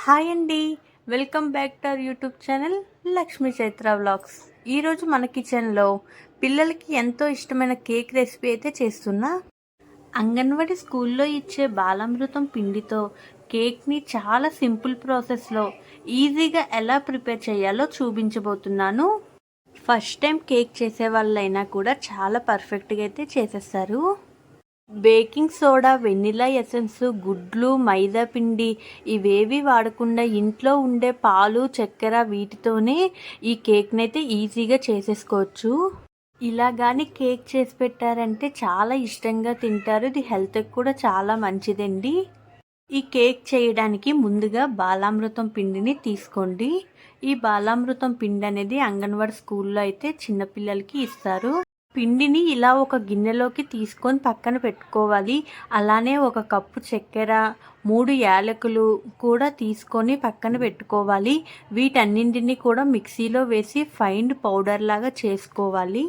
Hi అండి, welcome back to our YouTube channel Lakshmi Chaitra vlogs. ఈరోజు మన కిచెన్లో పిల్లలకి ఎంతో ఇష్టమైన కేక్ రెసిపీ అయితే చేస్తున్నా. అంగన్వాడీ స్కూల్లో ఇచ్చే బాలామృతం పిండితో కేక్ని చాలా సింపుల్ ప్రాసెస్లో ఈజీగా ఎలా ప్రిపేర్ చేయాలో చూపించబోతున్నాను. ఫస్ట్ టైం కేక్ చేసే వాళ్ళైనా కూడా చాలా పర్ఫెక్ట్గా అయితే చేసేస్తారు. బేకింగ్ సోడా, వెనిలా ఎసెన్స్, గుడ్లు, మైదా పిండి ఇవేవి వాడకుండా ఇంట్లో ఉండే పాలు, చక్కెర వీటితోనే ఈ కేక్ని అయితే ఈజీగా చేసేసుకోవచ్చు. ఇలా కానీ కేక్ చేసి పెట్టారంటే చాలా ఇష్టంగా తింటారు. ఇది హెల్త్కి కూడా చాలా మంచిదండి. ఈ కేక్ చేయడానికి ముందుగా బాలామృతం పిండిని తీసుకోండి. ఈ బాలామృతం పిండి అనేది అంగన్వాడీ స్కూల్లో అయితే చిన్నపిల్లలకి ఇస్తారు. పిండిని ఇలా ఒక గిన్నెలోకి తీసుకొని పక్కన పెట్టుకోవాలి. అలానే ఒక కప్పు చక్కెర, 3 యాలకులు కూడా తీసుకొని పక్కన పెట్టుకోవాలి. వీటన్నింటినీ కూడా మిక్సీలో వేసి ఫైన్ పౌడర్ లాగా చేసుకోవాలి.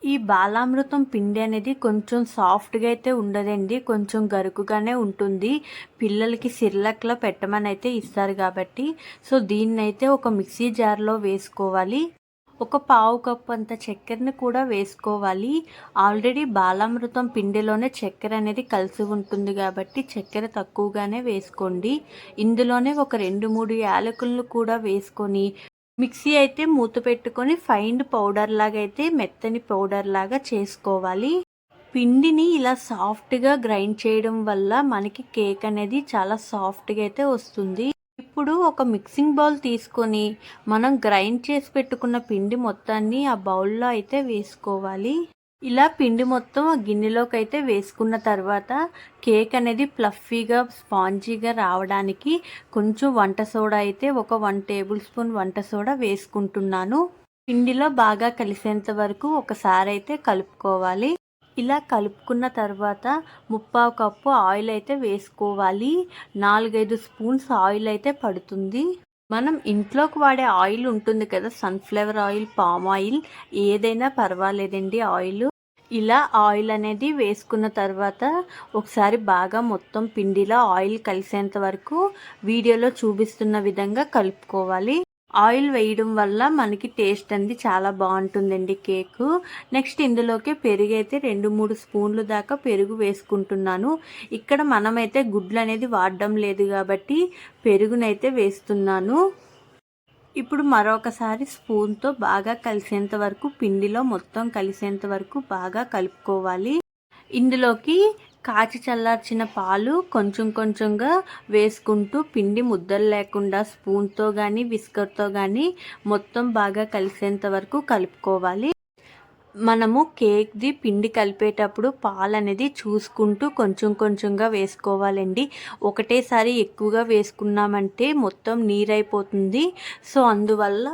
ఈ బాలామృతం పిండి అనేది కొంచెం సాఫ్ట్గా అయితే ఉండదండి, కొంచెం గరుకుగానే ఉంటుంది. పిల్లలకి సిర్లక్లో పెట్టమని అయితే ఇస్తారు కాబట్టి దీన్నైతే ఒక మిక్సీ జార్లో వేసుకోవాలి. ఒక పావు కప్పు అంత చక్కెరని కూడా వేసుకోవాలి. ఆల్రెడీ బాలామృతం పిండిలోనే చక్కెర అనేది కలిసి ఉంటుంది కాబట్టి చక్కెర తక్కువగానే వేసుకోండి. ఇందులోనే ఒక 2-3 యాలకులను కూడా వేసుకొని మిక్సీ అయితే మూత పెట్టుకొని ఫైన్ పౌడర్ లాగా అయితే మెత్తని పౌడర్ లాగా చేసుకోవాలి. పిండిని ఇలా సాఫ్ట్గా గ్రైండ్ చేయడం వల్ల మనకి కేక్ అనేది చాలా సాఫ్ట్గా అయితే వస్తుంది. ఇప్పుడు ఒక మిక్సింగ్ బౌల్ తీసుకొని మనం గ్రైండ్ చేసి పెట్టుకున్న పిండి మొత్తాన్ని ఆ బౌల్లో అయితే వేసుకోవాలి. ఇలా పిండి మొత్తం ఆ గిన్నెలోకి అయితే వేసుకున్న తర్వాత కేక్ అనేది ఫ్లఫీగా, స్పాంజీగా రావడానికి కొంచెం వంట సోడా అయితే ఒక 1 టేబుల్ స్పూన్ వంట సోడా వేసుకుంటున్నాను. పిండిలో బాగా కలిసేంత వరకు ఒకసారి అయితే కలుపుకోవాలి. ఇలా కలుపుకున్న తర్వాత 3/4 కప్పు ఆయిల్ అయితే వేసుకోవాలి. 4-5 స్పూన్స్ ఆయిల్ అయితే పడుతుంది. మనం ఇంట్లోకి వాడే ఆయిల్ ఉంటుంది కదా, సన్ఫ్లవర్ ఆయిల్, పామ్ ఆయిల్ ఏదైనా పర్వాలేదండి ఆయిల్. ఇలా ఆయిల్ అనేది వేసుకున్న తర్వాత ఒకసారి బాగా మొత్తం పిండిలో ఆయిల్ కలిసేంత వరకు వీడియోలో చూపిస్తున్న విధంగా కలుపుకోవాలి. ఆయిల్ వేయడం వల్ల మనకి టేస్ట్ అనేది చాలా బాగుంటుందండి కేకు. నెక్స్ట్ ఇందులోకి పెరుగు అయితే 2-3 స్పూన్లు దాకా పెరుగు వేసుకుంటున్నాను. ఇక్కడ మనమైతే గుడ్లు అనేది వాడడం లేదు కాబట్టి పెరుగునైతే వేస్తున్నాను. ఇప్పుడు మరొకసారి స్పూన్తో బాగా కలిసేంత వరకు, పిండిలో మొత్తం కలిసేంత వరకు బాగా కలుపుకోవాలి. ఇందులోకి కాచి చల్లార్చిన పాలు కొంచెం కొంచెంగా వేసుకుంటూ పిండి ముద్దలు లేకుండా స్పూన్తో కానీ విస్కర్తో కానీ మొత్తం బాగా కలిసేంత వరకు కలుపుకోవాలి. మనము కేక్ది పిండి కలిపేటప్పుడు పాలు అనేది చూసుకుంటూ కొంచెం కొంచెంగా వేసుకోవాలండి. ఒకటేసారి ఎక్కువగా వేసుకున్నామంటే మొత్తం నీరైపోతుంది. అందువల్ల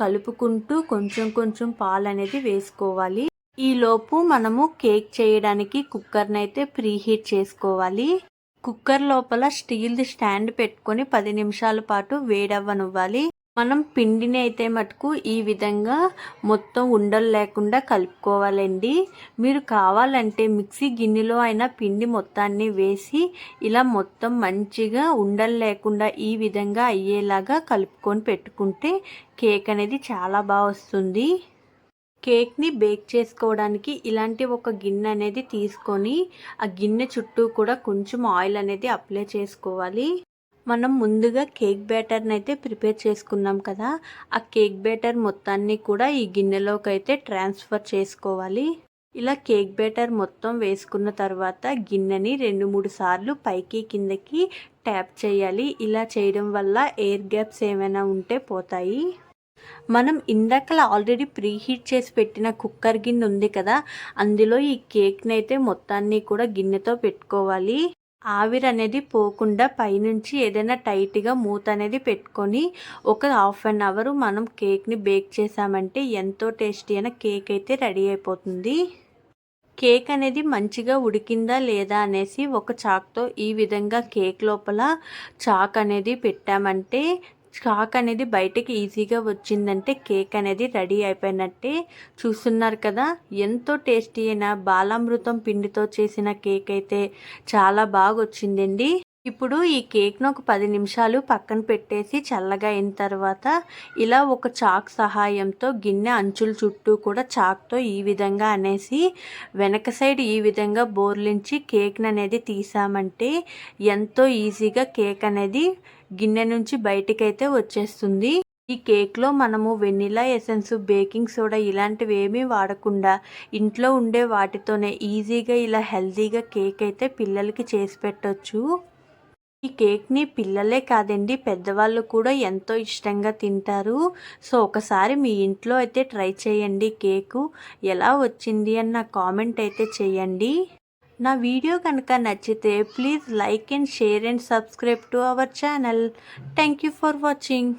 కలుపుకుంటూ కొంచెం కొంచెం పాలు అనేది వేసుకోవాలి. ఈలోపు మనము కేక్ చేయడానికి కుక్కర్ని అయితే ప్రీహీట్ చేసుకోవాలి. కుక్కర్ లోపల స్టీల్ది స్టాండ్ పెట్టుకొని 10 నిమిషాల పాటు వేడవ్వనివ్వాలి. మనం పిండిని అయితే మటుకు ఈ విధంగా మొత్తం ఉండలు లేకుండా కలుపుకోవాలండి. మీరు కావాలంటే మిక్సీ గిన్నెలో అయినా పిండి మొత్తాన్ని వేసి ఇలా మొత్తం మంచిగా ఉండలు లేకుండా ఈ విధంగా అయ్యేలాగా కలుపుకొని పెట్టుకుంటే కేక్ అనేది చాలా బాగా వస్తుంది. కేక్ని బేక్ చేసుకోవడానికి ఇలాంటి ఒక గిన్నె అనేది తీసుకొని ఆ గిన్నె చుట్టూ కూడా కొంచెం ఆయిల్ అనేది అప్లై చేసుకోవాలి. మనం ముందుగా కేక్ బ్యాటర్ని అయితే ప్రిపేర్ చేసుకున్నాం కదా, ఆ కేక్ బ్యాటర్ మొత్తాన్ని కూడా ఈ గిన్నెలోకి అయితే ట్రాన్స్ఫర్ చేసుకోవాలి. ఇలా కేక్ బ్యాటర్ మొత్తం వేసుకున్న తర్వాత గిన్నెని 2-3 సార్లు పైకి కిందకి ట్యాప్ చేయాలి. ఇలా చేయడం వల్ల ఎయిర్ గ్యాప్స్ ఏమైనా ఉంటే పోతాయి. మనం ఇందాకలా ఆల్రెడీ ప్రీహీట్ చేసి పెట్టిన కుక్కర్ గిన్నె ఉంది కదా, అందులో ఈ కేక్ని అయితే మొత్తాన్ని కూడా గిన్నెతో పెట్టుకోవాలి. ఆవిరి అనేది పోకుండా పైనుంచి ఏదైనా టైట్గా మూత అనేది పెట్టుకొని ఒక 1/2 అవర్ మనం కేక్ని బేక్ చేసామంటే ఎంతో టేస్టీ అయిన కేక్ అయితే రెడీ అయిపోతుంది. కేక్ అనేది మంచిగా ఉడికిందా లేదా అనేసి ఒక చాక్తో ఈ విధంగా కేక్ లోపల చాక్ అనేది పెట్టామంటే, చాక్ అనేది బయటకి ఈజీగా వచ్చిందంటే కేక్ అనేది రెడీ అయిపోయినట్టే. చూస్తున్నారు కదా, ఎంతో టేస్టీ అయిన బాలామృతం పిండితో చేసిన కేక్ అయితే చాలా బాగా వచ్చిందండి. ఇప్పుడు ఈ కేక్ను ఒక 10 నిమిషాలు పక్కన పెట్టేసి చల్లగా అయిన తర్వాత ఇలా ఒక చాక్ సహాయంతో గిన్నె అంచుల చుట్టూ కూడా చాక్తో ఈ విధంగా అనేసి వెనక సైడ్ ఈ విధంగా బోర్లించి కేక్ని అనేది తీసామంటే ఎంతో ఈజీగా కేక్ అనేది గిన్నె నుంచి బయటికైతే వచ్చేస్తుంది. ఈ కేక్లో మనము వెనిలా ఎసెన్స్, బేకింగ్ సోడా ఇలాంటివి ఏమీ వాడకుండా ఇంట్లో ఉండే వాటితోనే ఈజీగా ఇలా హెల్తీగా కేక్ అయితే పిల్లలకి చేసి పెట్టొచ్చు. ఈ కేక్ని పిల్లలే కాదండి, పెద్దవాళ్ళు కూడా ఎంతో ఇష్టంగా తింటారు. సో ఒకసారి మీ ఇంట్లో అయితే ట్రై చేయండి. కేకు ఎలా వచ్చింది అని నా కామెంట్ అయితే చేయండి. నా వీడియో కనుక నచ్చితే please like and share and subscribe to our channel. Thank you for watching.